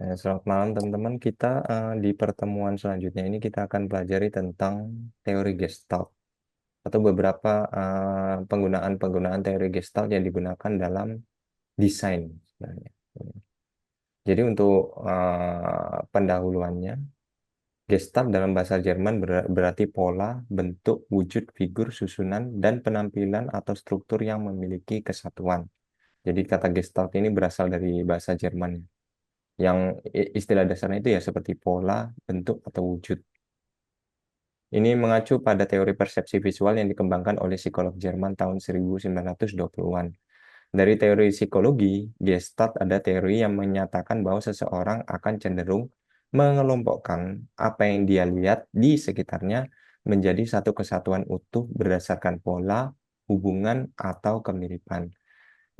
Selamat malam teman-teman. Kita di pertemuan selanjutnya ini kita akan pelajari tentang teori Gestalt atau beberapa penggunaan-penggunaan teori Gestalt yang digunakan dalam desain sebenarnya. Jadi untuk pendahuluannya, Gestalt dalam bahasa Jerman berarti pola, bentuk, wujud, figur, susunan, dan penampilan atau struktur yang memiliki kesatuan. Jadi kata Gestalt ini berasal dari bahasa Jerman yang istilah dasarnya itu ya seperti pola, bentuk, atau wujud. Ini mengacu pada teori persepsi visual yang dikembangkan oleh psikolog Jerman tahun 1920-an. Dari teori psikologi, Gestalt ada teori yang menyatakan bahwa seseorang akan cenderung mengelompokkan apa yang dia lihat di sekitarnya menjadi satu kesatuan utuh berdasarkan pola, hubungan, atau kemiripan.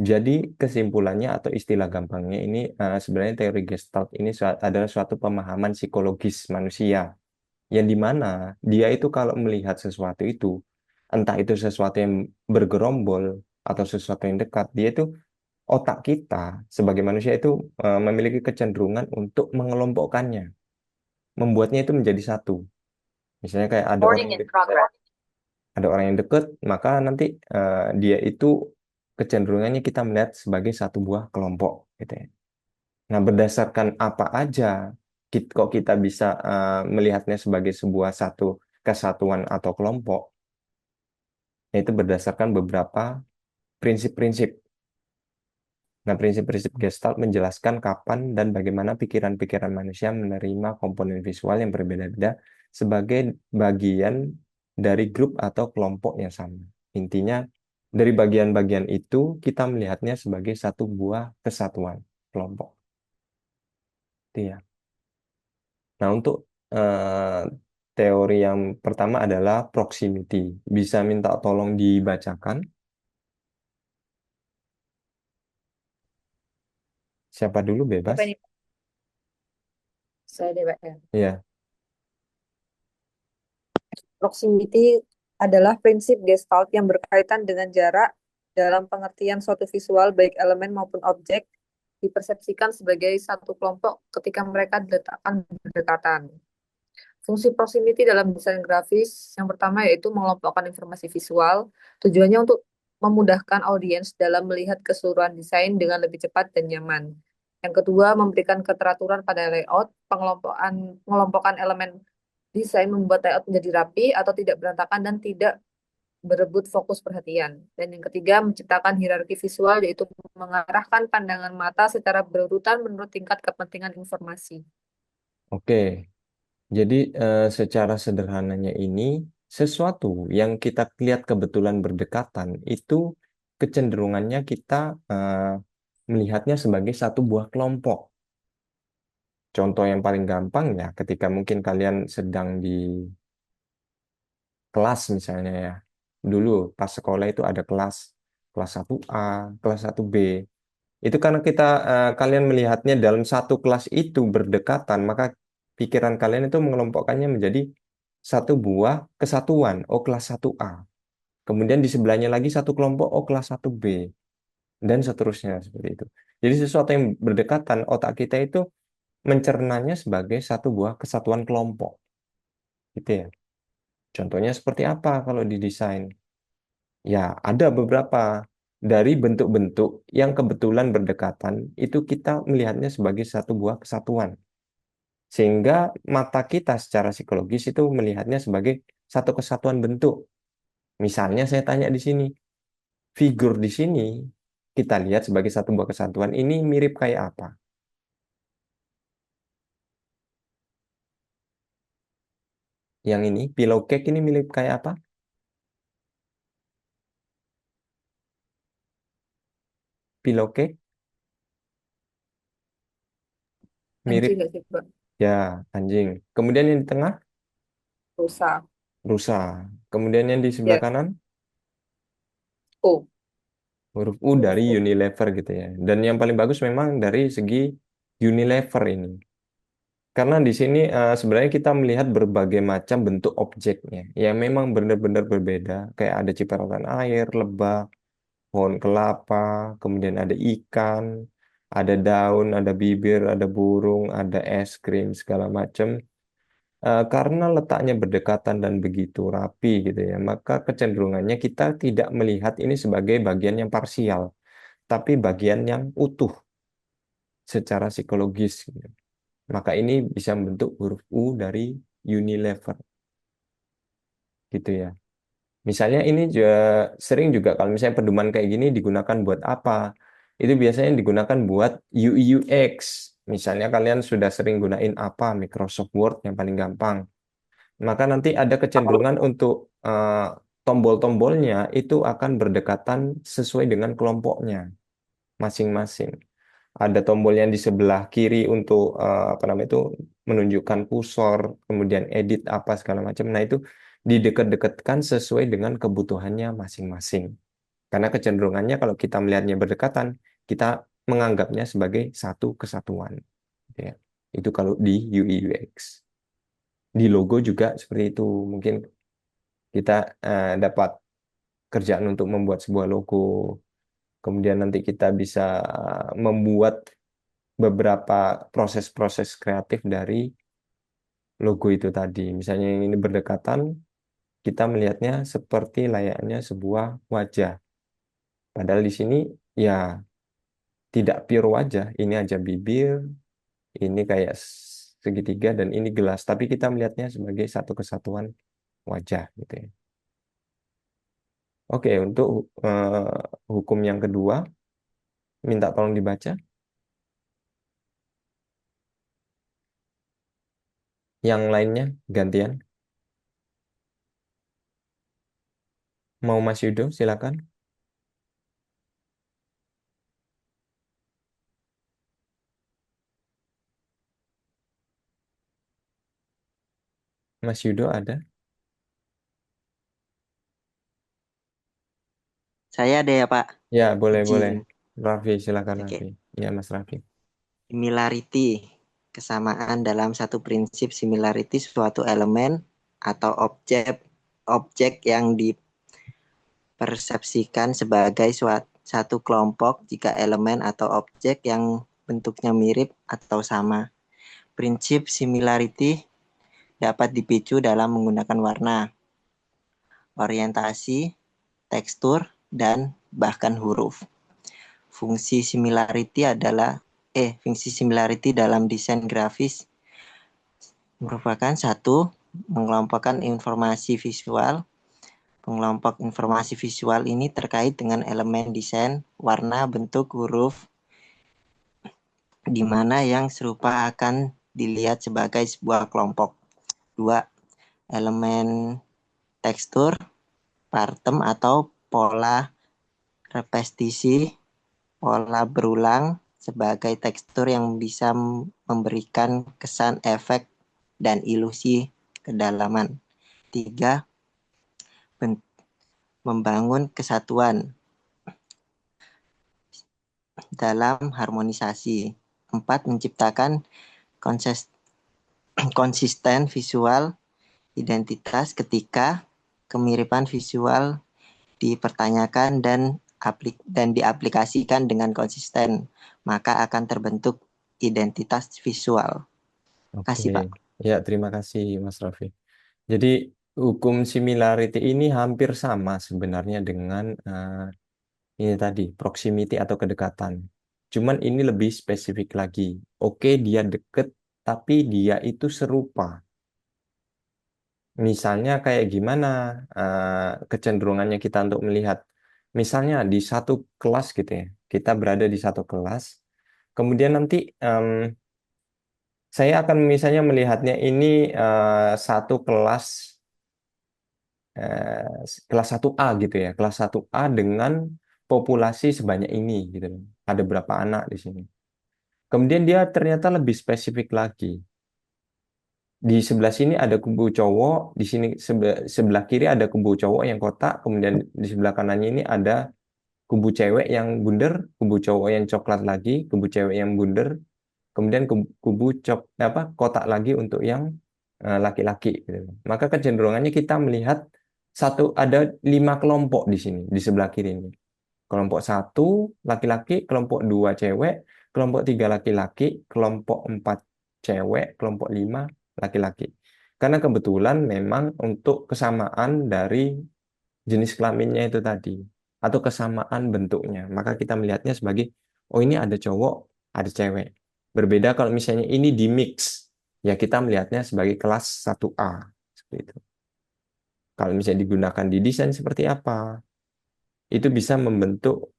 Jadi kesimpulannya atau istilah gampangnya ini sebenarnya teori Gestalt ini adalah suatu pemahaman psikologis manusia yang dimana dia itu kalau melihat sesuatu itu, entah itu sesuatu yang bergerombol atau sesuatu yang dekat, dia itu otak kita sebagai manusia itu memiliki kecenderungan untuk mengelompokkannya, membuatnya itu menjadi satu. Misalnya kayak ada orang yang dekat, maka nanti dia itu kecenderungannya kita melihat sebagai satu buah kelompok, gitu ya. Nah, berdasarkan apa aja kok kita bisa melihatnya sebagai sebuah satu kesatuan atau kelompok, yaitu berdasarkan beberapa prinsip-prinsip. Nah, prinsip-prinsip Gestalt menjelaskan kapan dan bagaimana pikiran-pikiran manusia menerima komponen visual yang berbeda-beda sebagai bagian dari grup atau kelompok yang sama. Intinya, dari bagian-bagian itu kita melihatnya sebagai satu buah kesatuan kelompok. Itu ya. Nah, untuk eh, teori yang pertama adalah proximity. Bisa minta tolong dibacakan. Siapa dulu bebas? Apa ini? Saya deh, Pak, ya. Iya. Proximity adalah prinsip Gestalt yang berkaitan dengan jarak dalam pengertian suatu visual baik elemen maupun objek dipersepsikan sebagai satu kelompok ketika mereka diletakkan berdekatan. Fungsi proximity dalam desain grafis yang pertama yaitu mengelompokkan informasi visual, tujuannya untuk memudahkan audiens dalam melihat keseluruhan desain dengan lebih cepat dan nyaman. Yang kedua, memberikan keteraturan pada layout, pengelompokan elemen desain membuat layout menjadi rapi atau tidak berantakan dan tidak berebut fokus perhatian. Dan yang ketiga, menciptakan hierarki visual yaitu mengarahkan pandangan mata secara berurutan menurut tingkat kepentingan informasi. Oke. Jadi secara sederhananya ini sesuatu yang kita lihat kebetulan berdekatan itu kecenderungannya kita melihatnya sebagai satu buah kelompok. Contoh yang paling gampang ya ketika mungkin kalian sedang di kelas misalnya ya. Dulu pas sekolah itu ada kelas 1A, kelas 1B. Itu karena kalian melihatnya dalam satu kelas itu berdekatan, maka pikiran kalian itu mengelompokkannya menjadi satu buah kesatuan, oh kelas 1A. Kemudian di sebelahnya lagi satu kelompok, oh kelas 1B, dan seterusnya seperti itu. Jadi sesuatu yang berdekatan, otak kita itu mencernanya sebagai satu buah kesatuan kelompok, gitu ya. Contohnya seperti apa kalau di desain? Ya, ada beberapa dari bentuk-bentuk yang kebetulan berdekatan, itu kita melihatnya sebagai satu buah kesatuan. Sehingga mata kita secara psikologis itu melihatnya sebagai satu kesatuan bentuk. Misalnya saya tanya di sini, figur di sini kita lihat sebagai satu buah kesatuan, ini mirip kayak apa? Yang ini, pillow cake ini mirip kayak apa? Pillow cake Anjing mirip nggak sih, Pak? ya anjing. Kemudian yang di tengah, Rusak. rusa. Kemudian yang di sebelah Ya. kanan, Oh, huruf U huruf dari O. Unilever gitu ya. Dan yang paling bagus memang dari segi Unilever ini. Karena di sini sebenarnya kita melihat berbagai macam bentuk objeknya yang memang benar-benar berbeda. Kayak ada cipratan air, lebah, pohon kelapa, kemudian ada ikan. Ada daun, ada bibir, ada burung, ada es krim segala macam. Karena letaknya berdekatan dan begitu rapi gitu ya, maka kecenderungannya kita tidak melihat ini sebagai bagian yang parsial, tapi bagian yang utuh secara psikologis gitu. Maka ini bisa membentuk huruf U dari Unilever gitu ya. Misalnya ini juga sering juga kalau misalnya pedoman kayak gini digunakan buat apa? Itu biasanya digunakan buat UI UX. Misalnya kalian sudah sering gunain apa? Microsoft Word yang paling gampang. Maka nanti ada kecenderungan untuk tombol-tombolnya itu akan berdekatan sesuai dengan kelompoknya masing-masing. Ada tombol yang di sebelah kiri untuk apa namanya itu menunjukkan kursor, kemudian edit apa segala macam. Nah, itu didekat-dekatkan sesuai dengan kebutuhannya masing-masing. Karena kecenderungannya kalau kita melihatnya berdekatan, kita menganggapnya sebagai satu kesatuan. Gitu ya. Itu kalau di UI UX. Di logo juga seperti itu. Mungkin kita dapat kerjaan untuk membuat sebuah logo. Kemudian nanti kita bisa membuat beberapa proses-proses kreatif dari logo itu tadi. Misalnya yang ini berdekatan, kita melihatnya seperti layaknya sebuah wajah. Padahal di sini ya tidak pure wajah, ini aja bibir, ini kayak segitiga dan ini gelas. Tapi kita melihatnya sebagai satu kesatuan wajah gitu ya. Oke, untuk hukum yang kedua, minta tolong dibaca. Yang lainnya gantian. Mau Mas Yudo, silakan. Mas Yudo ada? Saya ada ya Pak, Ya, boleh, boleh. izin. Raffi, silakan Oke, Raffi. Ya, Mas Raffi. similarity, kesamaan dalam satu prinsip similarity suatu elemen atau objek yang dipersepsikan sebagai satu kelompok jika elemen atau objek yang bentuknya mirip atau sama. Prinsip similarity dapat dipicu dalam menggunakan warna, orientasi, tekstur, dan bahkan huruf. Fungsi similarity dalam desain grafis merupakan satu, mengelompokkan informasi visual. Pengelompok informasi visual ini terkait dengan elemen desain, warna, bentuk, huruf, di mana yang serupa akan dilihat sebagai sebuah kelompok. Dua, elemen tekstur, partem atau pola repetisi, pola berulang sebagai tekstur yang bisa memberikan kesan efek dan ilusi kedalaman. Tiga, membangun kesatuan dalam harmonisasi. Empat, menciptakan konsisten visual identitas ketika kemiripan visual dipertanyakan dan diaplikasikan dengan konsisten, maka akan terbentuk identitas visual. Terima Oke. kasih, Pak. Ya, terima kasih Mas Raffi. Jadi, hukum similarity ini hampir sama sebenarnya dengan ini tadi, proximity atau kedekatan. Cuman ini lebih spesifik lagi. Oke, dia deket, tapi dia itu serupa. Misalnya kayak gimana kecenderungannya kita untuk melihat. Misalnya di satu kelas gitu ya, kita berada di satu kelas, kemudian nanti saya akan misalnya melihatnya ini satu kelas kelas 1A gitu ya, kelas 1A dengan populasi sebanyak ini gitu loh. Ada berapa anak di sini. Kemudian dia ternyata lebih spesifik lagi. Di sebelah sini ada kubu cowok, di sini sebelah kiri ada kubu cowok yang kotak, kemudian di sebelah kanannya ini ada kubu cewek yang bundar, kubu cowok yang coklat lagi, kubu cewek yang bundar, kemudian kubu apa kotak lagi untuk yang laki-laki gitu. Maka kecenderungannya kita melihat ada 5 kelompok di sini di sebelah kiri ini. Kelompok 1 laki-laki, kelompok 2 cewek, kelompok 3 laki-laki, kelompok 4 cewek, kelompok 5 laki-laki. Karena kebetulan memang untuk kesamaan dari jenis kelaminnya itu tadi, atau kesamaan bentuknya, maka kita melihatnya sebagai, oh ini ada cowok, ada cewek. Berbeda kalau misalnya ini di mix, ya kita melihatnya sebagai kelas 1A. Seperti itu. Kalau misalnya digunakan di desain seperti apa? Itu bisa membentuk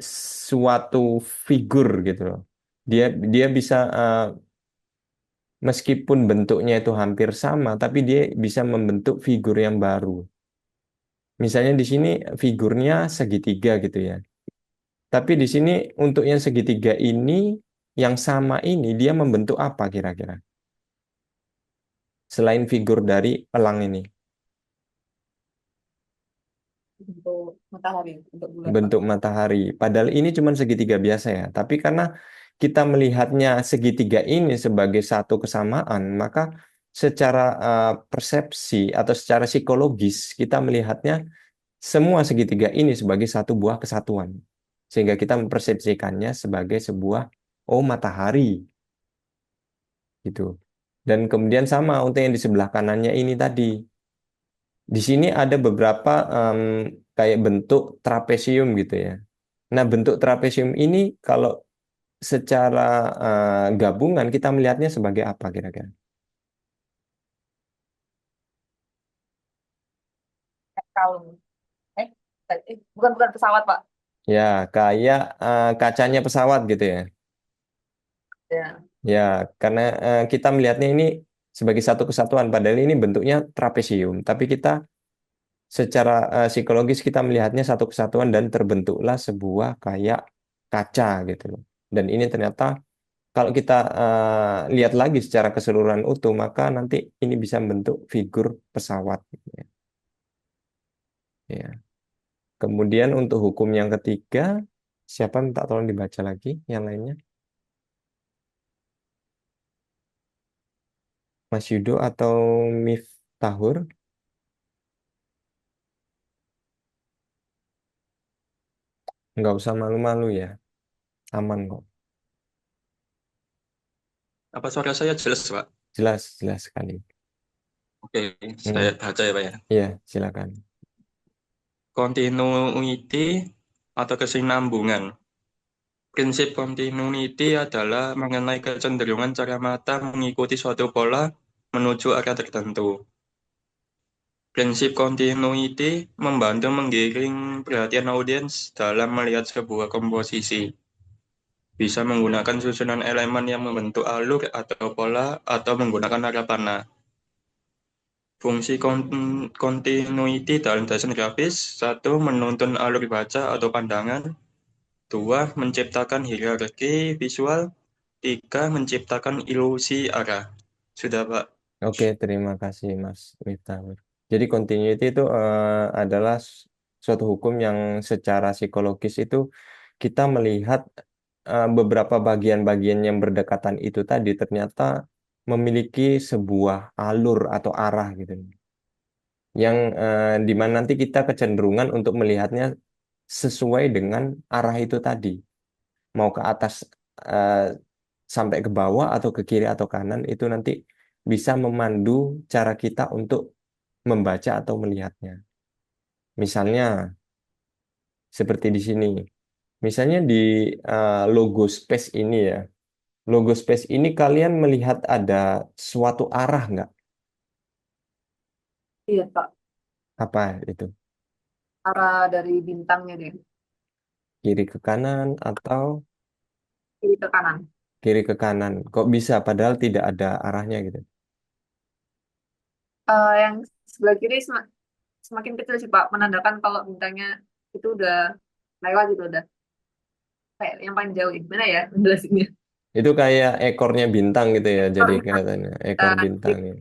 suatu figur gitu loh. Dia dia bisa meskipun bentuknya itu hampir sama, tapi dia bisa membentuk figur yang baru. Misalnya di sini figurnya segitiga gitu ya. Tapi di sini untuk yang segitiga ini, yang sama ini dia membentuk apa kira-kira? Selain figur dari elang ini, Untuk matahari, untuk bulan, Pak. bentuk matahari. Padahal ini cuma segitiga biasa ya. Tapi karena kita melihatnya segitiga ini sebagai satu kesamaan, maka secara persepsi atau secara psikologis kita melihatnya semua segitiga ini sebagai satu buah kesatuan. Sehingga kita mempersepsikannya sebagai sebuah, oh matahari gitu. Dan kemudian sama untuk yang di sebelah kanannya ini tadi. Di sini ada beberapa kayak bentuk trapesium gitu ya. Nah, bentuk trapesium ini kalau secara gabungan kita melihatnya sebagai apa kira-kira? Kalung. Eh, bukan bukan pesawat, Pak. Ya, kayak kacanya pesawat gitu ya. Ya. Ya, karena kita melihatnya ini sebagai satu kesatuan, padahal ini bentuknya trapesium. Tapi kita secara psikologis kita melihatnya satu kesatuan dan terbentuklah sebuah kayak kaca gitu loh. Dan ini ternyata kalau kita lihat lagi secara keseluruhan utuh, maka nanti ini bisa membentuk figur pesawat gitu ya. Ya. Kemudian untuk hukum yang ketiga, siapa minta tolong dibaca lagi yang lainnya? Mas Yudo atau Miftahur? Nggak usah malu-malu ya, aman kok. Apa suara saya jelas, Pak? Jelas, jelas sekali. Oke, saya baca ya, Pak ya. Iya, silakan. Continuity atau kesinambungan. Prinsip continuity adalah mengenai kecenderungan cara mata mengikuti suatu pola menuju arah tertentu. Prinsip continuity membantu menggiring perhatian audiens dalam melihat sebuah komposisi. Bisa menggunakan susunan elemen yang membentuk alur atau pola atau menggunakan arah panah. Fungsi continuity dalam desain grafis, satu, menuntun alur baca atau pandangan, dua, menciptakan hierarki visual, tiga, menciptakan ilusi arah. Sudah, Pak. Oke, terima kasih Mas Miftahur. Jadi continuity itu adalah suatu hukum yang secara psikologis itu kita melihat beberapa bagian-bagian yang berdekatan itu tadi ternyata memiliki sebuah alur atau arah gitu. Yang di mana nanti kita kecenderungan untuk melihatnya sesuai dengan arah itu tadi. Mau ke atas eh, sampai ke bawah atau ke kiri atau kanan itu nanti bisa memandu cara kita untuk membaca atau melihatnya. Misalnya seperti di sini. Misalnya di logo space ini ya. Logo space ini kalian melihat ada suatu arah nggak? Iya, Pak. Apa itu? Arah dari bintangnya deh. Kiri ke kanan atau Kiri ke kanan. kiri ke kanan? Kok bisa padahal tidak ada arahnya gitu? Yang sebelah kiri semakin kecil sih, Pak. Menandakan kalau bintangnya itu udah lewat gitu, udah kayak yang paling jauh. Gimana ya menjelasinnya? Itu kayak ekornya bintang gitu ya, jadi Ekornya, kelihatannya ekor bintang ya.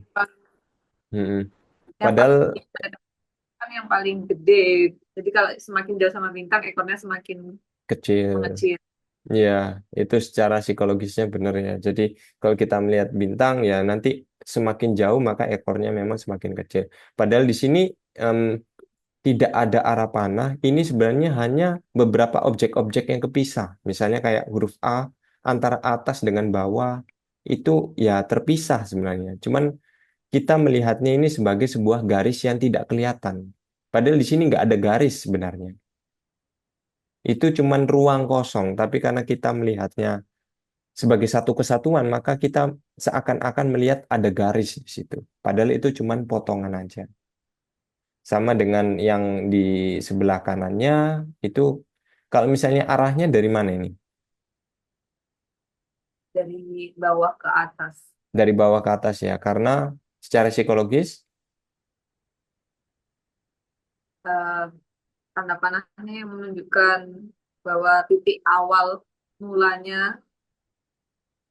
Mm-mm. yang paling Padahal kan yang paling gede. Jadi kalau semakin jauh sama bintang, ekornya semakin kecil. mengecil. Ya, itu secara psikologisnya benar ya. Jadi kalau kita melihat bintang ya nanti semakin jauh maka ekornya memang semakin kecil. Padahal di sini em, tidak ada arah panah, ini sebenarnya hanya beberapa objek-objek yang kepisah. Misalnya kayak huruf A antara atas dengan bawah itu ya terpisah sebenarnya. Cuman kita melihatnya ini sebagai sebuah garis yang tidak kelihatan. Padahal di sini nggak ada garis sebenarnya. Itu cuman ruang kosong, tapi karena kita melihatnya sebagai satu kesatuan, maka kita seakan-akan melihat ada garis di situ. Padahal itu cuman potongan aja. Sama dengan yang di sebelah kanannya, itu kalau misalnya arahnya dari mana ini? Dari bawah ke atas. Dari bawah ke atas ya, karena secara psikologis, Eh, Tanda panahnya yang menunjukkan bahwa titik awal mulanya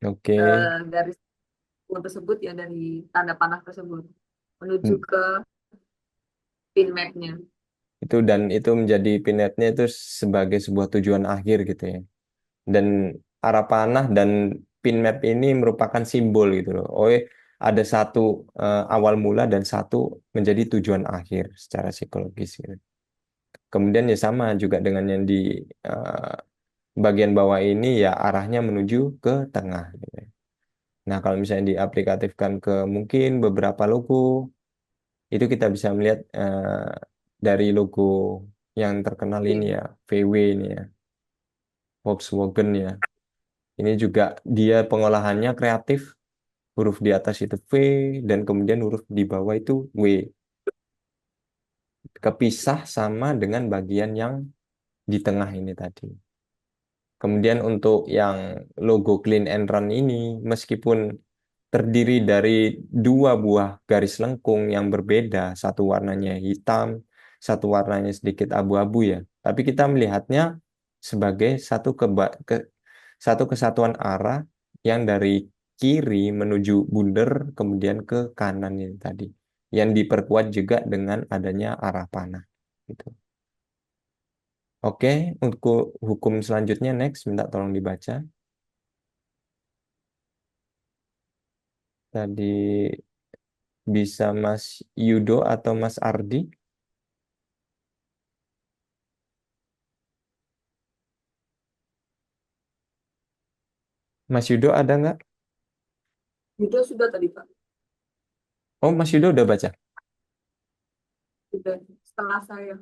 oke. garis tersebut ya dari tanda panah tersebut menuju ke pin mapnya. Itu dan itu menjadi pinetnya itu sebagai sebuah tujuan akhir gitu ya. Dan arah panah dan pin map ini merupakan simbol gitu loh. Oh, ada satu awal mula dan satu menjadi tujuan akhir secara psikologis gitu. Kemudian ya sama juga dengan yang di eh, bagian bawah ini ya arahnya menuju ke tengah gitu ya. Nah, kalau misalnya diaplikatifkan ke mungkin beberapa logo, itu kita bisa melihat dari logo yang terkenal ini Oke. ya, VW ini ya, Volkswagen ya. Ini juga dia pengolahannya kreatif, huruf di atas itu V dan kemudian huruf di bawah itu W. Kepisah sama dengan bagian yang di tengah ini tadi. Kemudian untuk yang logo Clean and Run ini, meskipun terdiri dari dua buah garis lengkung yang berbeda, satu warnanya hitam, satu warnanya sedikit abu-abu ya. Tapi kita melihatnya sebagai satu kesatuan arah yang dari kiri menuju bundar kemudian ke kanan ini tadi. Yang diperkuat juga dengan adanya arah panah. Gitu. Oke, untuk hukum selanjutnya next, minta tolong dibaca. Tadi bisa Mas Yudo atau Mas Ardi. Mas Yudo ada nggak? Itu sudah tadi Pak. Oh, Mas Yudo udah baca. Sudah setelah saya.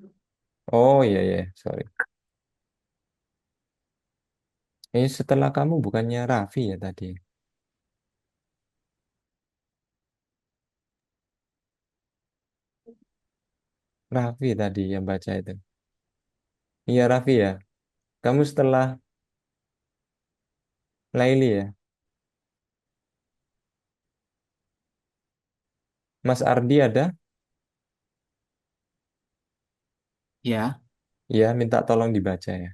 Oh iya iya, sorry. Ini setelah kamu bukannya Raffi ya tadi. Raffi tadi yang baca itu. Iya Raffi ya. Kamu setelah Laili ya. Mas Ardi ada? Ya, Iya, minta tolong dibaca ya.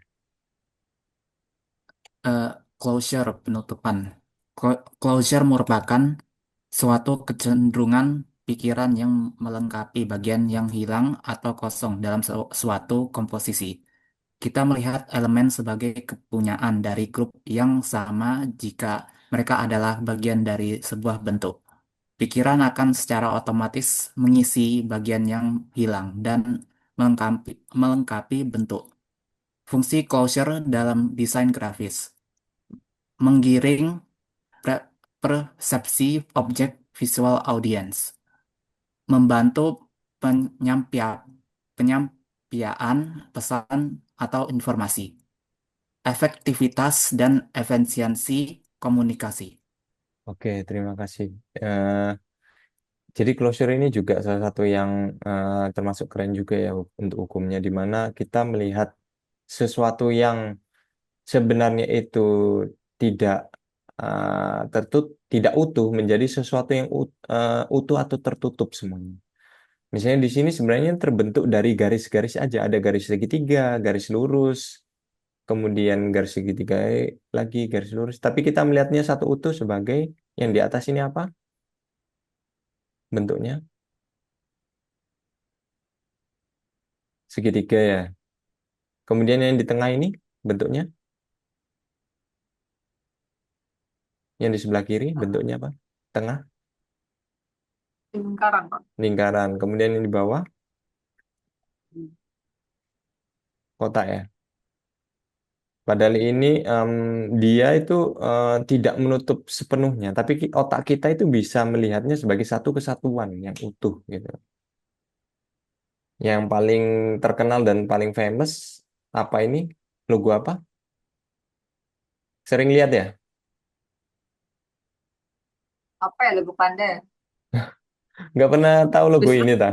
eh, closure penutupan. Closure merupakan suatu kecenderungan pikiran yang melengkapi bagian yang hilang atau kosong dalam suatu komposisi. Kita melihat elemen sebagai kepunyaan dari grup yang sama jika mereka adalah bagian dari sebuah bentuk. Pikiran akan secara otomatis mengisi bagian yang hilang dan melengkapi bentuk. Fungsi closure dalam desain grafis menggiring persepsi objek visual audience, membantu penyampaian pesan atau informasi, efektivitas dan efisiensi komunikasi. Oke, terima kasih. Jadi closure ini juga salah satu yang termasuk keren juga ya untuk hukumnya, di mana kita melihat sesuatu yang sebenarnya itu tidak tidak utuh menjadi sesuatu yang utuh atau tertutup semuanya. Misalnya di sini sebenarnya terbentuk dari garis-garis aja, ada garis segitiga, garis lurus, kemudian garis segitiga lagi, garis lurus. Tapi kita melihatnya satu utuh sebagai yang di atas ini apa bentuknya? Segitiga ya. Kemudian yang di tengah ini bentuknya, yang di sebelah kiri bentuknya apa? Tengah, Lingkaran Pak. lingkaran. Kemudian yang di bawah kotak ya. Padahal ini dia itu tidak menutup sepenuhnya, tapi otak kita itu bisa melihatnya sebagai satu kesatuan yang utuh gitu. Yang paling terkenal dan paling famous apa ini? Logo apa? Sering lihat ya? Apa ya logo panda ya? Nggak pernah tahu logo Bisa. ini ta?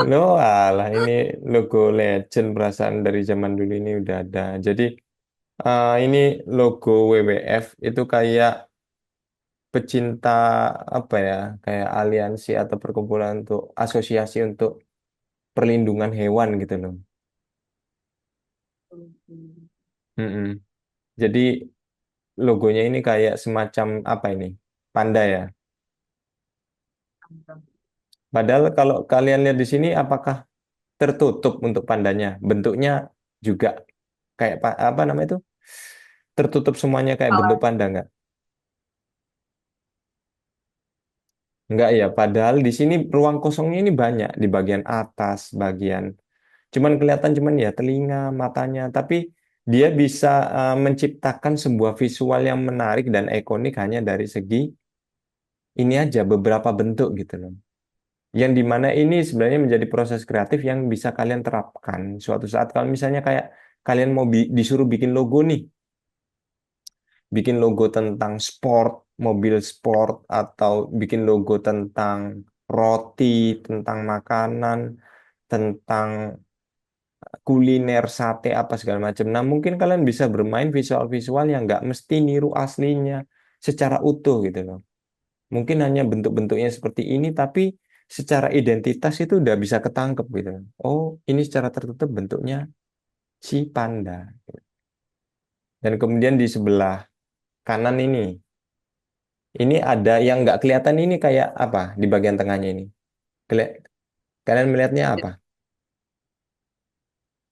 Loh, alah ini logo legend perasaan dari zaman dulu ini udah ada. Jadi ini logo WWF itu kayak pecinta apa ya? Kayak aliansi atau perkumpulan untuk asosiasi untuk perlindungan hewan gitu loh. Hmm. Mm-mm. Jadi logonya ini kayak semacam apa ini? Panda ya. Padahal kalau kalian lihat di sini apakah tertutup untuk pandanya? Bentuknya juga kayak apa namanya itu? Tertutup semuanya kayak bentuk Salah. panda nggak? Nggak ya, padahal di sini ruang kosongnya ini banyak di bagian atas, bagian cuman kelihatan cuman ya telinga, matanya, tapi dia bisa menciptakan sebuah visual yang menarik dan ikonik hanya dari segi ini aja beberapa bentuk gitu loh. Yang dimana ini sebenarnya menjadi proses kreatif yang bisa kalian terapkan suatu saat kalau misalnya kayak kalian mau disuruh bikin logo nih, bikin logo tentang sport, mobil sport, atau bikin logo tentang roti, tentang makanan, tentang kuliner, sate, apa segala macam. Nah, mungkin kalian bisa bermain visual-visual yang nggak mesti niru aslinya secara utuh gitu loh. Mungkin hanya bentuk-bentuknya seperti ini, tapi secara identitas itu udah bisa ketangkep gitu. Oh, ini secara tertutup bentuknya si panda. Dan kemudian di sebelah kanan ini ada yang nggak kelihatan ini kayak apa di bagian tengahnya ini. Keli- Kalian melihatnya Ya, apa?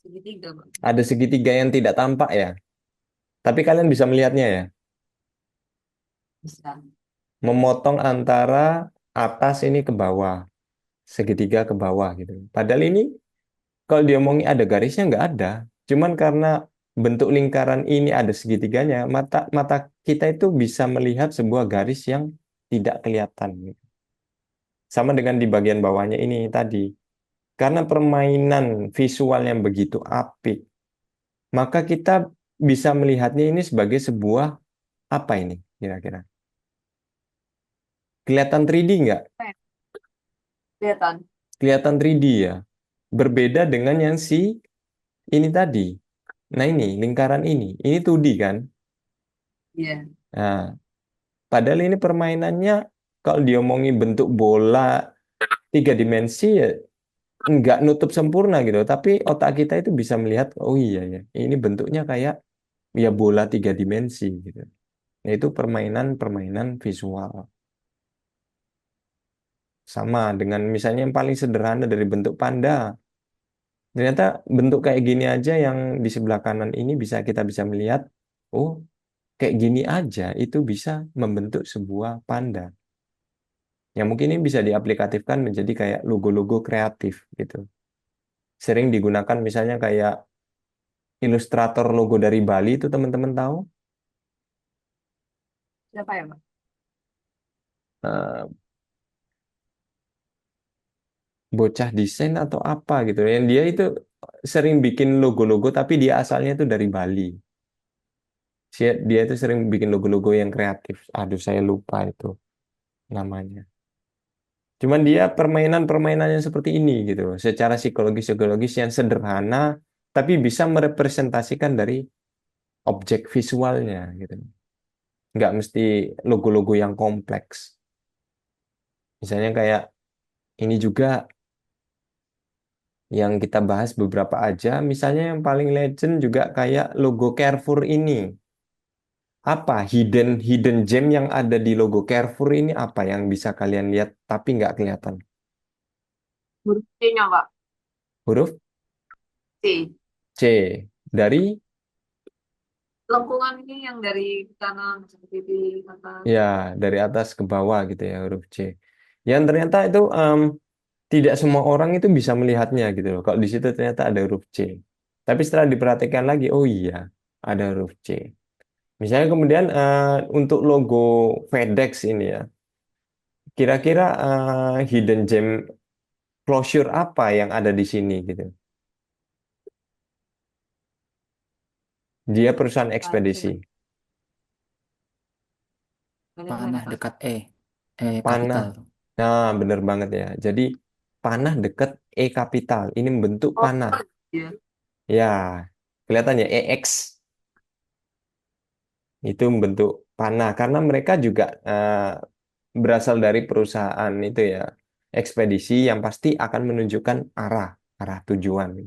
segitiga, Bang. Ada segitiga yang tidak tampak ya. Tapi kalian bisa melihatnya ya. Bisa. Memotong antara atas ini ke bawah, segitiga ke bawah gitu. Padahal ini kalau diomongin ada garisnya nggak ada. Cuman karena bentuk lingkaran ini ada segitiganya, mata mata kita itu bisa melihat sebuah garis yang tidak kelihatan. Sama dengan di bagian bawahnya ini tadi. Karena permainan visual yang begitu apik, maka kita bisa melihatnya ini sebagai sebuah apa ini kira-kira? Kelihatan 3D nggak? Kelihatan. Kelihatan 3D ya. Berbeda dengan yang si ini tadi. Nah ini, lingkaran ini 2D kan? Iya. Nah, padahal ini permainannya kalau diomongin bentuk bola 3 dimensi ya nggak nutup sempurna gitu. Tapi otak kita itu bisa melihat, oh iya ya, ini bentuknya kayak ya bola 3 dimensi gitu. Nah, itu permainan-permainan visual. Sama dengan misalnya yang paling sederhana dari bentuk panda. Ternyata bentuk kayak gini aja yang di sebelah kanan ini kita bisa melihat, oh kayak gini aja itu bisa membentuk sebuah panda. Yang mungkin ini bisa diaplikatifkan menjadi kayak logo-logo kreatif gitu. Sering digunakan misalnya kayak ilustrator logo dari Bali itu teman-teman tahu. Siapa ya, Bang? Eh, Bocah desain atau apa gitu. Yang dia itu sering bikin logo-logo tapi dia asalnya itu dari Bali. Dia itu sering bikin logo-logo yang kreatif. Aduh, saya lupa itu namanya. Cuman dia permainan-permainan yang seperti ini gitu loh. Secara psikologis-psikologis yang sederhana, tapi bisa merepresentasikan dari objek visualnya gitu. Nggak mesti logo-logo yang kompleks. Misalnya kayak ini juga yang kita bahas beberapa aja. Misalnya yang paling legend juga kayak logo Carrefour ini. Apa hidden hidden gem yang ada di logo Carrefour ini apa yang bisa kalian lihat tapi nggak kelihatan? Huruf C-nya, Pak. Huruf C. C dari Lengkungan ini yang dari kanan seperti di atas. ya dari atas ke bawah gitu ya huruf C. Yang ternyata itu tidak semua orang itu bisa melihatnya gitu loh. Kalau di situ ternyata ada huruf C. Tapi setelah diperhatikan lagi, oh iya, ada huruf C. Misalnya kemudian untuk logo FedEx ini ya, kira-kira hidden gem closure apa yang ada di sini gitu. Dia perusahaan ekspedisi. Panah dekat Panah. kapital. Nah, bener banget ya. Jadi panah dekat E kapital. Ini membentuk Oh, panah. iya. Ya, kelihatan ya EX itu membentuk panah karena mereka juga berasal dari perusahaan itu ya, ekspedisi yang pasti akan menunjukkan arah arah tujuan.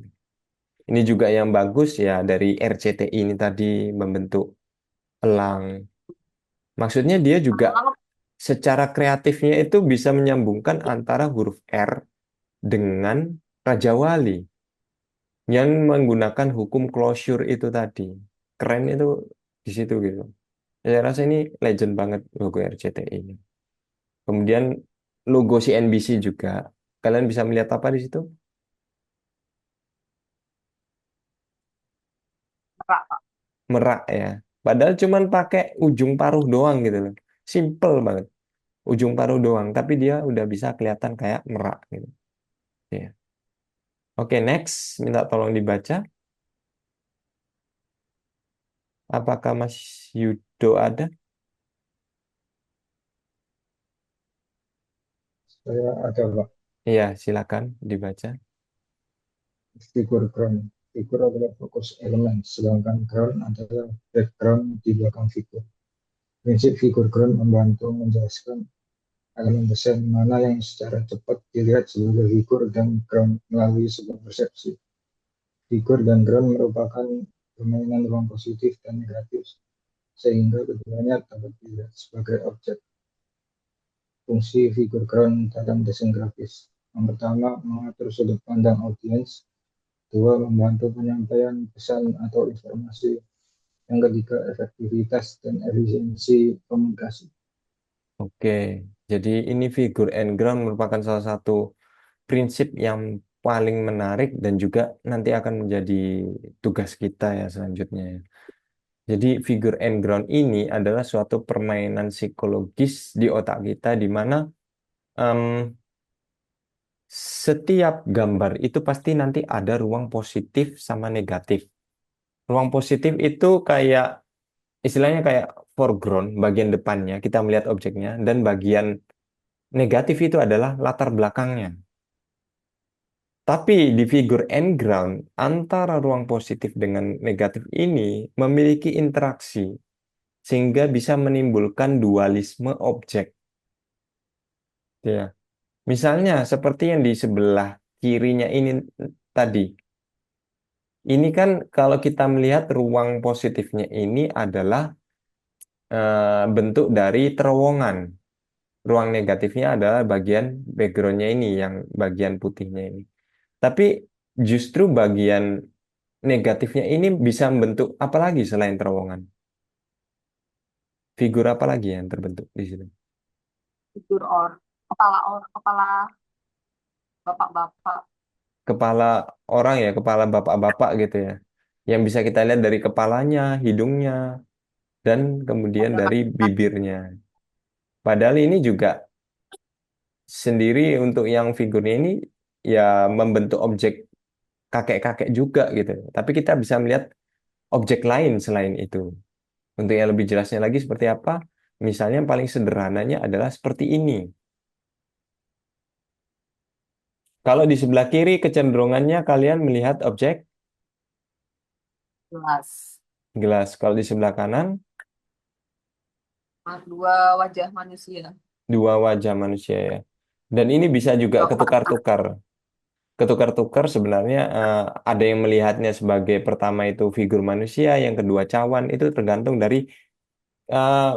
Ini juga yang bagus ya dari RCTI ini tadi membentuk elang. Maksudnya dia juga secara kreatifnya itu bisa menyambungkan antara huruf R dengan Raja Wali yang menggunakan hukum closure itu tadi. Keren itu di situ gitu. Saya rasa ini legend banget logo RCTI ini. Kemudian logo CNBC juga. Kalian bisa melihat apa di situ? Pak. Merak ya. Padahal cuman pakai ujung paruh doang gitu loh. Simple banget. Ujung paruh doang, tapi dia udah bisa kelihatan kayak merak gitu. Ya. Oke, next. Minta tolong dibaca. Apakah Mas Yudo ada? Saya ada Pak, Iya, silakan dibaca. figur ground. Figur adalah fokus elemen, sedangkan ground adalah background di belakang figur. Prinsip figur ground membantu menjelaskan elemen desain mana yang secara cepat dilihat sebagai figur dan ground melalui sebuah persepsi. Figur dan ground merupakan permainan ruang positif dan negatif, sehingga keduanya dapat dilihat sebagai objek. Fungsi figur ground dalam desain grafis. Yang pertama, mengatur sudut pandang audiens. Dua, membantu penyampaian pesan atau informasi. Yang ketiga, efektivitas dan efisiensi komunikasi. Oke, jadi ini figure and ground merupakan salah satu prinsip yang paling menarik dan juga nanti akan menjadi tugas kita ya selanjutnya, ya. Jadi figure and ground ini adalah suatu permainan psikologis di otak kita di mana em, setiap gambar itu pasti nanti ada ruang positif sama negatif. Ruang positif itu kayak istilahnya kayak foreground, bagian depannya kita melihat objeknya, dan bagian negatif itu adalah latar belakangnya. Tapi di figure and ground, antara ruang positif dengan negatif ini memiliki interaksi, sehingga bisa menimbulkan dualisme objek. Ya. Misalnya, seperti yang di sebelah kirinya ini tadi. Ini kan kalau kita melihat ruang positifnya ini adalah bentuk dari terowongan. Ruang negatifnya adalah bagian backgroundnya ini, yang bagian putihnya ini. Tapi justru bagian negatifnya ini bisa membentuk apa lagi selain terowongan? Figur apa lagi yang terbentuk di situ? Figur kepala bapak-bapak. Kepala orang ya, kepala bapak-bapak gitu ya. Yang bisa kita lihat dari kepalanya, hidungnya, dan kemudian Ada dari bibirnya. Padahal ini juga sendiri untuk yang figurnya ini ya membentuk objek kakek-kakek juga gitu. Tapi kita bisa melihat objek lain selain itu. Untuk yang lebih jelasnya lagi seperti apa? Misalnya yang paling sederhananya adalah seperti ini. Kalau di sebelah kiri kecenderungannya kalian melihat objek gelas. gelas. Kalau di sebelah kanan Dua wajah manusia. dua wajah manusia ya. Dan ini bisa juga ketukar-tukar. Ketukar-tukar sebenarnya ada yang melihatnya sebagai pertama itu figur manusia, yang kedua cawan. Itu tergantung dari eh,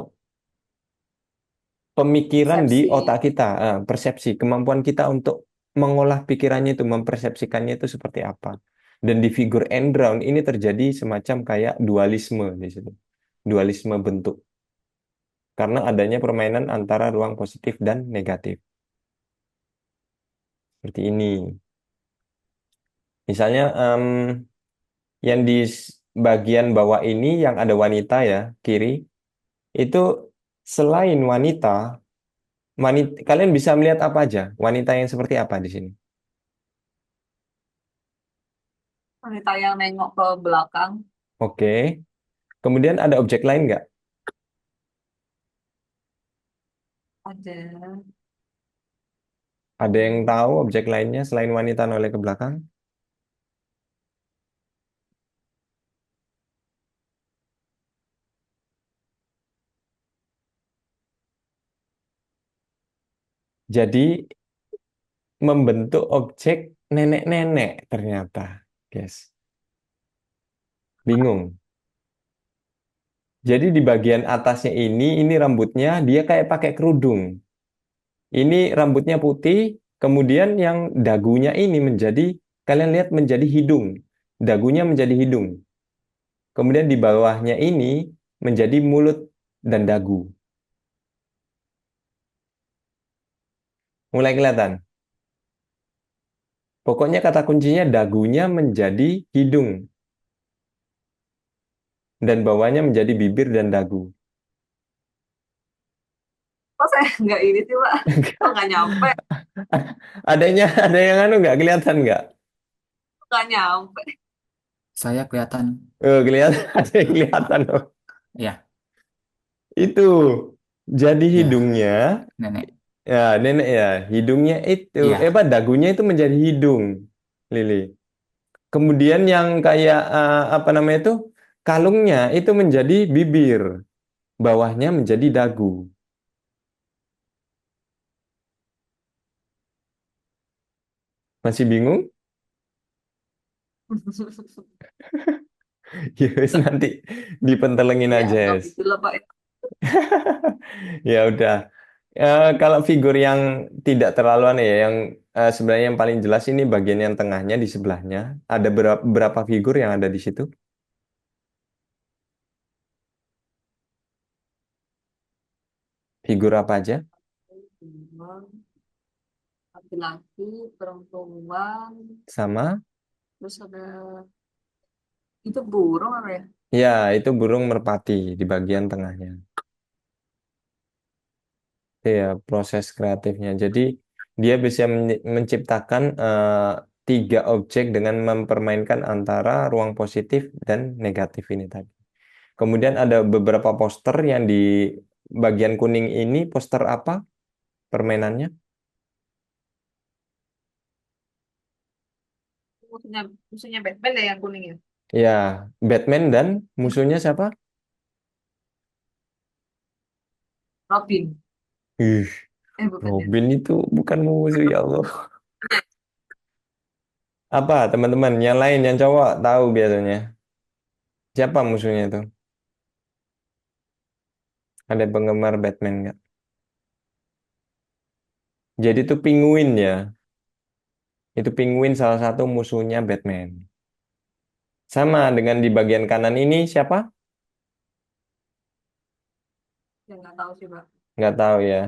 pemikiran di Persepsi. otak kita, persepsi, kemampuan kita untuk mengolah pikirannya itu, mempersepsikannya itu seperti apa. Dan di figure and ground ini terjadi semacam kayak dualisme di situ. Dualisme bentuk. Karena adanya permainan antara ruang positif dan negatif. Seperti ini. Misalnya yang di bagian bawah ini yang ada wanita ya, kiri, itu selain wanita, kalian bisa melihat apa aja? Wanita yang seperti apa di sini? Wanita yang nengok ke belakang. Oke. Kemudian ada objek lain nggak? Ada. Ada yang tahu objek lainnya selain wanita noleh ke belakang? Jadi membentuk objek nenek-nenek ternyata, guys. Bingung. Jadi di bagian atasnya ini rambutnya dia kayak pakai kerudung. Ini rambutnya putih, kemudian yang dagunya ini menjadi, kalian lihat menjadi hidung. Dagunya menjadi hidung. Kemudian di bawahnya ini menjadi mulut dan dagu. Mulai kelihatan. Pokoknya kata kuncinya dagunya menjadi hidung dan bawahnya menjadi bibir dan dagu. Kok saya nggak ini sih, Pak? Kok nggak nyampe? Ada yang anu nggak kelihatan nggak? Nggak nyampe. Saya kelihatan. Kelihatan, ada yang kelihatan. Oh. Ya, Itu jadi ya, hidungnya, nenek. ya nenek ya, hidungnya itu, Iya, dagunya itu menjadi hidung, Lili. Kemudian yang kayak apa namanya itu, kalungnya itu menjadi bibir, bawahnya menjadi dagu. Masih bingung? Ya wis, nanti dipentelengin Ya, aja. atau Yes. gitu lah, Pak. Ya udah. Kalau figur yang tidak terlalu aneh ya, yang sebenarnya yang paling jelas ini bagian yang tengahnya di sebelahnya. Ada berapa figur yang ada di situ? Figur apa aja? Laki-laki, perempuan, Sama? terus ada itu burung apa ya? Ya, itu burung merpati di bagian tengahnya. Itu ya proses kreatifnya. Jadi dia bisa menciptakan tiga objek dengan mempermainkan antara ruang positif dan negatif ini tadi. Kemudian ada beberapa poster yang di bagian kuning ini, poster apa permainannya? Musuhnya, musuhnya Batman ya yang kuning ya? Ya, Batman dan musuhnya siapa? Robin. Ih, Bukan ya. Robin itu bukan musuh ya Allah. Apa teman-teman yang lain yang cowok tahu biasanya? Siapa musuhnya itu? Ada penggemar Batman nggak? Jadi itu penguin ya. Itu penguin salah satu musuhnya Batman. Sama dengan di bagian kanan ini siapa? Ya nggak tahu sih, Pak. Nggak tahu ya.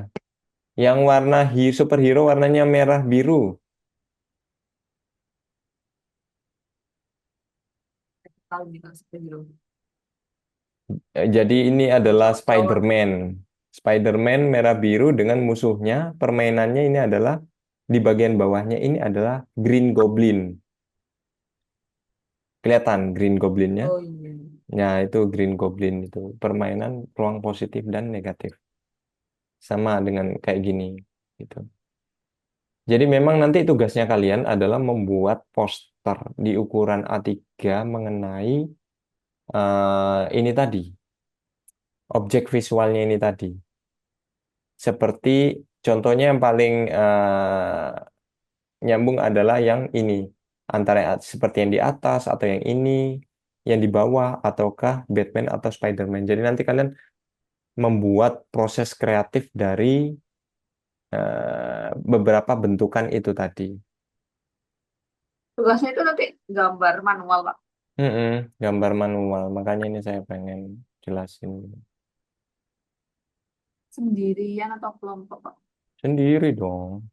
Yang warna superhero warnanya merah biru. Tahu nih kalau superhero. Jadi ini adalah Cowok. Spider-Man. Spider-Man merah biru dengan musuhnya. Permainannya ini adalah di bagian bawahnya ini adalah Green Goblin. Kelihatan Green Goblinnya? Oh iya. Ya, itu Green Goblin itu. Permainan ruang positif dan negatif. Sama dengan kayak gini. Gitu. Jadi memang nanti tugasnya kalian adalah membuat poster di ukuran A3 mengenai ini tadi. Objek visualnya ini tadi. Seperti contohnya yang paling nyambung adalah yang ini. Antara seperti yang di atas atau yang ini, yang di bawah, ataukah Batman atau Spider-Man. Jadi nanti kalian membuat proses kreatif dari beberapa bentukan itu tadi. Tugasnya itu nanti gambar manual, Pak. Gambar manual. Makanya ini saya pengen jelasin. Sendirian atau kelompok, Pak? Sendiri dong.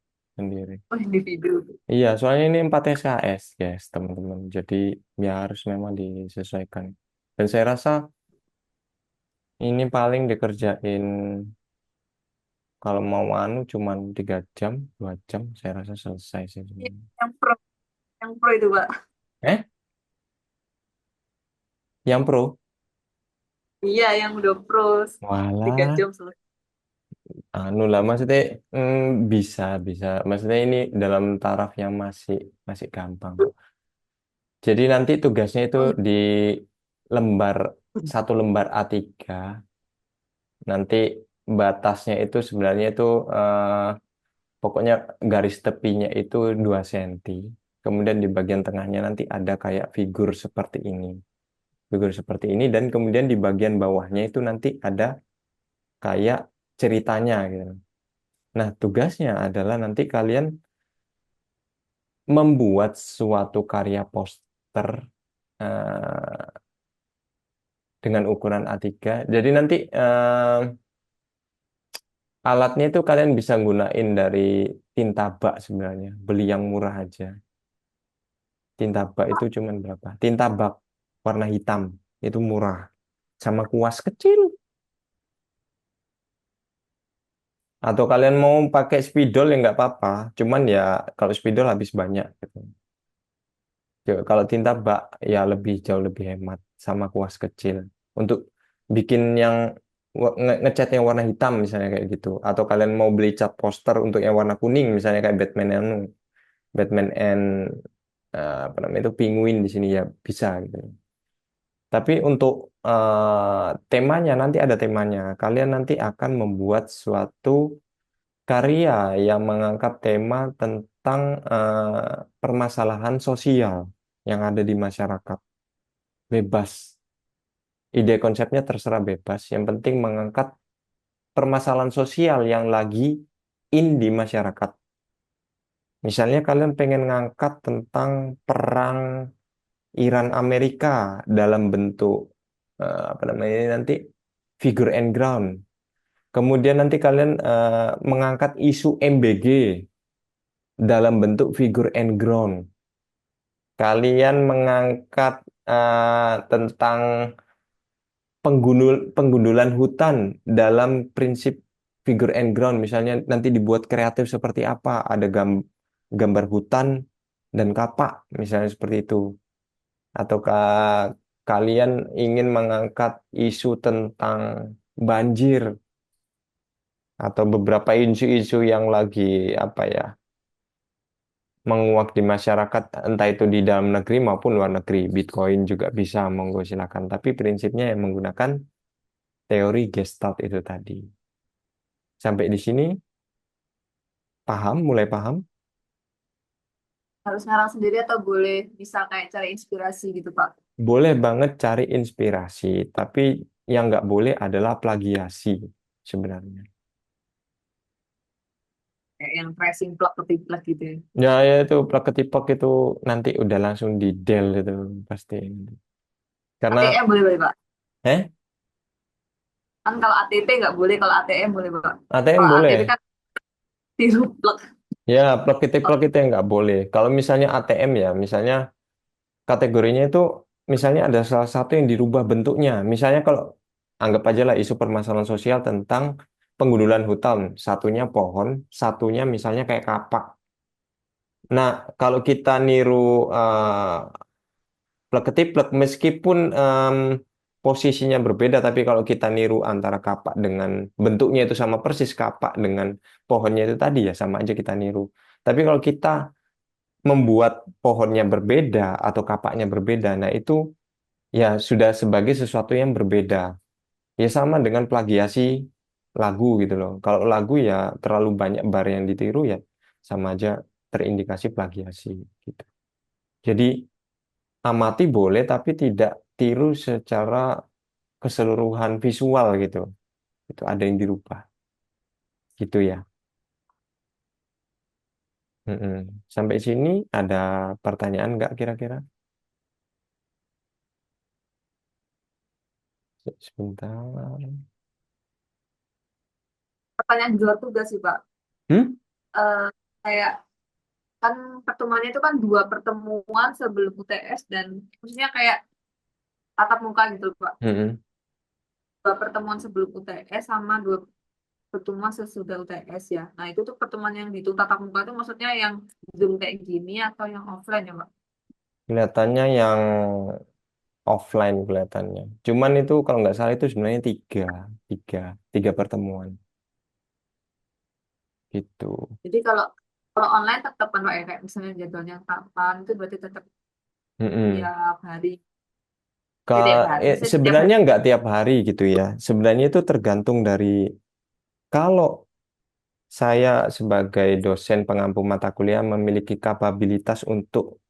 sendiri. Oh, individu. Iya, soalnya ini 4 SKS, guys, teman-teman. Jadi ya harus memang disesuaikan. Dan saya rasa ini paling dikerjain kalau mau anu cuman 3 jam, 2 jam, saya rasa selesai sih Iya, sebenarnya. yang pro itu, Pak. Eh, yang pro? Iya, yang udah pro 3 Walah, jam selesai. anu lah maksudnya bisa bisa. Maksudnya ini dalam taraf yang masih masih gampang kok. Jadi nanti tugasnya itu Oh, di lembar 1 lembar A3. Nanti batasnya itu sebenarnya itu pokoknya garis tepinya itu 2 senti. Kemudian di bagian tengahnya nanti ada kayak figur seperti ini. Figur seperti ini dan kemudian di bagian bawahnya itu nanti ada kayak ceritanya gitu. Nah, tugasnya adalah nanti kalian membuat suatu karya poster eh, dengan ukuran A3. Jadi nanti alatnya itu kalian bisa gunain dari tinta bak sebenarnya. Beli yang murah aja. Tinta bak itu cuman berapa? Tinta bak warna hitam itu murah. Sama kuas kecil. Atau kalian mau pakai spidol ya nggak apa-apa. Cuman ya kalau spidol habis banyak gitu. Ya, kalau tinta bak ya jauh lebih hemat sama kuas kecil. Untuk bikin yang ngecat yang warna hitam misalnya kayak gitu. Atau kalian mau beli cat poster untuk yang warna kuning misalnya kayak Batman and apa namanya itu penguin di sini ya bisa gitu. Tapi untuk temanya nanti ada temanya. Kalian nanti akan membuat suatu karya yang mengangkat tema tentang permasalahan sosial yang ada di masyarakat. Bebas. Ide konsepnya terserah bebas. Yang penting mengangkat permasalahan sosial yang lagi in di masyarakat. Misalnya kalian pengen ngangkat tentang perang Iran Amerika dalam bentuk apa namanya ini nanti figure and ground. Kemudian nanti kalian mengangkat isu MBG dalam bentuk figure and ground. Kalian mengangkat tentang penggundulan hutan dalam prinsip figure and ground. Misalnya nanti dibuat kreatif seperti apa? Ada gambar hutan dan kapak, misalnya seperti itu. Ataukah kalian ingin mengangkat isu tentang banjir atau beberapa isu-isu yang lagi apa ya menguak di masyarakat entah itu di dalam negeri maupun luar negeri. Bitcoin juga bisa monggo silakan. Tapi prinsipnya yang menggunakan teori Gestalt itu tadi. Sampai di sini paham, mulai paham? harus ngarang sendiri atau boleh bisa kayak cari inspirasi gitu, Pak? Boleh banget cari inspirasi, tapi yang nggak boleh adalah plagiasi sebenarnya. Kayak yang tracing plug ketiplek gitu ya. Ya, ya itu plak ketipok itu nanti udah langsung di Dell itu pasti. Karena ATM boleh, Pak? eh Kan kalau ATP nggak boleh, kalau ATM boleh, Pak. ATM Kalau ATP boleh. kan tiru plug. Ya, plak ketipok itu yang nggak boleh. Kalau misalnya ATM ya, misalnya kategorinya itu misalnya ada salah satu yang dirubah bentuknya. Misalnya kalau anggap aja lah isu permasalahan sosial tentang penggundulan hutan. Satunya pohon, satunya misalnya kayak kapak. Nah, kalau kita niru plek-ketiplek meskipun posisinya berbeda, tapi kalau kita niru antara kapak dengan bentuknya itu sama persis kapak dengan pohonnya itu tadi ya sama aja kita niru. Tapi kalau kita membuat pohonnya berbeda atau kapaknya berbeda, nah itu ya sudah sebagai sesuatu yang berbeda. Ya sama dengan plagiasi lagu gitu loh. Kalau lagu ya terlalu banyak bar yang ditiru ya sama aja terindikasi plagiasi gitu. Jadi amati boleh tapi tidak tiru secara keseluruhan visual gitu. Itu ada yang dirubah. Gitu ya. Mm-mm. Sampai sini ada pertanyaan nggak kira-kira? Sebentar. Pertanyaan di luar tugas sih, Pak. Hmm? Eh, kayak kan pertemuannya itu kan 2 pertemuan sebelum UTS dan maksudnya kayak tatap muka gitu loh, Pak. Mm-mm. 2 pertemuan sebelum UTS sama 2 pertemuan sesudah UTS ya. Nah itu tuh pertemuan yang dihitung tatap muka itu maksudnya yang Zoom kayak gini atau yang offline ya Pak? Kelihatannya yang offline kelihatannya. Cuman itu kalau nggak salah itu sebenarnya tiga, tiga pertemuan gitu. Jadi kalau kalau online tetap kan Pak ya kayak misalnya jadwalnya kapan itu berarti tetap Mm-mm. tiap hari. Ke, Tiap hari, maksudnya tiap hari. sebenarnya nggak tiap hari gitu ya. Sebenarnya itu tergantung dari kalau saya sebagai dosen pengampu mata kuliah memiliki kapabilitas untuk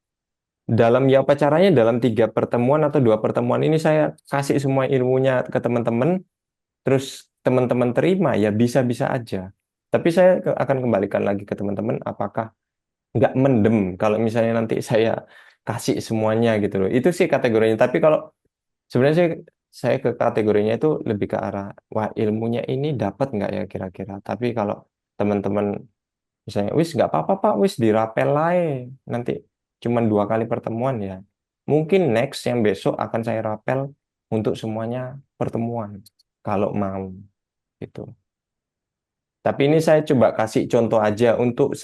dalam ya apa caranya dalam 3 pertemuan atau 2 pertemuan ini saya kasih semua ilmunya ke teman-teman, terus teman-teman terima ya bisa-bisa aja. Tapi saya akan kembalikan lagi ke teman-teman apakah nggak mendem kalau misalnya nanti saya kasih semuanya gitu loh. Itu sih kategorinya. Tapi kalau sebenarnya saya ke kategorinya itu lebih ke arah wah ilmunya ini dapat nggak ya kira-kira. Tapi kalau teman-teman misalnya wis nggak apa-apa Pak, wis dirapel aja nanti cuman 2 kali pertemuan ya. Mungkin next yang besok akan saya rapel untuk semuanya pertemuan kalau mau gitu. Tapi ini saya coba kasih contoh aja untuk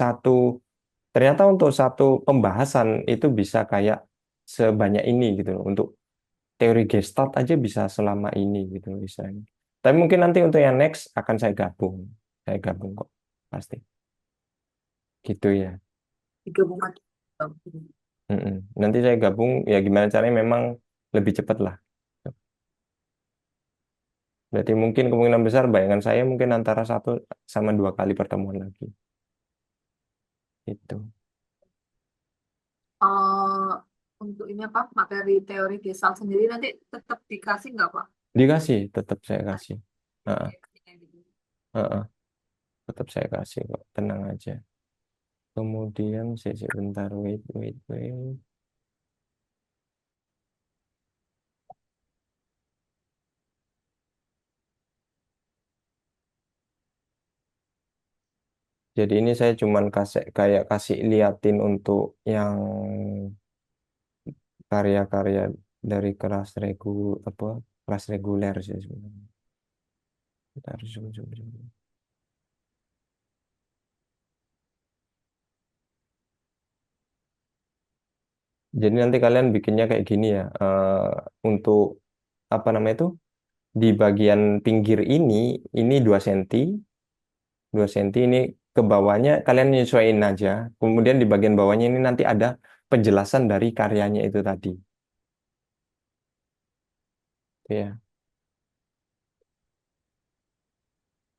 ternyata untuk satu pembahasan itu bisa kayak sebanyak ini gitu loh. Untuk teori Gestalt aja bisa selama ini gitu loh misalnya. Tapi mungkin nanti untuk yang next akan saya gabung. Saya gabung kok pasti. Gitu ya. Digabungkan. Mm-mm. Nanti saya gabung ya gimana caranya memang lebih cepat lah. Berarti mungkin kemungkinan besar bayangan saya mungkin antara 1 sama 2 kali pertemuan lagi. Itu Eh, untuk ini apa materi teori Gestalt sendiri nanti tetap dikasih nggak Pak? dikasih, tetap saya kasih. Heeh, Kayak gitu. heeh, tetap saya kasih kok, tenang aja. Kemudian bentar, wait, wait, wait. Jadi ini saya cuman kasih liatin untuk yang karya-karya dari kelas reguler sih sebenarnya. Kita harus zoom. Jadi nanti kalian bikinnya kayak gini ya. Untuk apa namanya itu di bagian pinggir ini 2 senti, 2 senti ini ke bawahnya kalian nyesuaiin aja. Kemudian di bagian bawahnya ini nanti ada penjelasan dari karyanya itu tadi. Ya,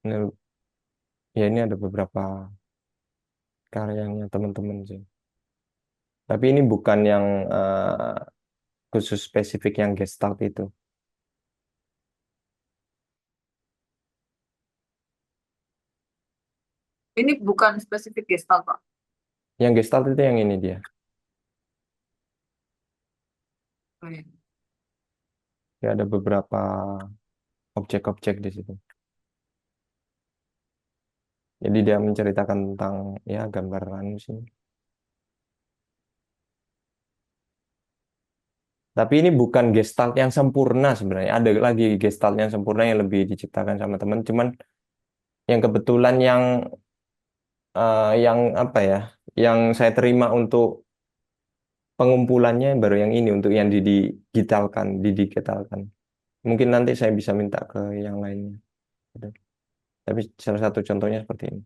ini, ya ini ada beberapa karyanya teman-teman sih. Tapi ini bukan yang khusus spesifik yang Gestalt itu. Ini bukan spesifik Gestalt Pak. Yang Gestalt itu yang ini dia. Oke. Ya ada beberapa objek-objek di situ. Jadi dia menceritakan tentang ya gambaran sih. Tapi ini bukan Gestalt yang sempurna sebenarnya. Ada lagi Gestalt yang sempurna yang lebih diciptakan sama teman. Cuman yang kebetulan yang apa ya, yang saya terima untuk pengumpulannya baru yang ini untuk yang didigitalkan. Mungkin nanti saya bisa minta ke yang lainnya. Gitu. Tapi salah satu contohnya seperti ini.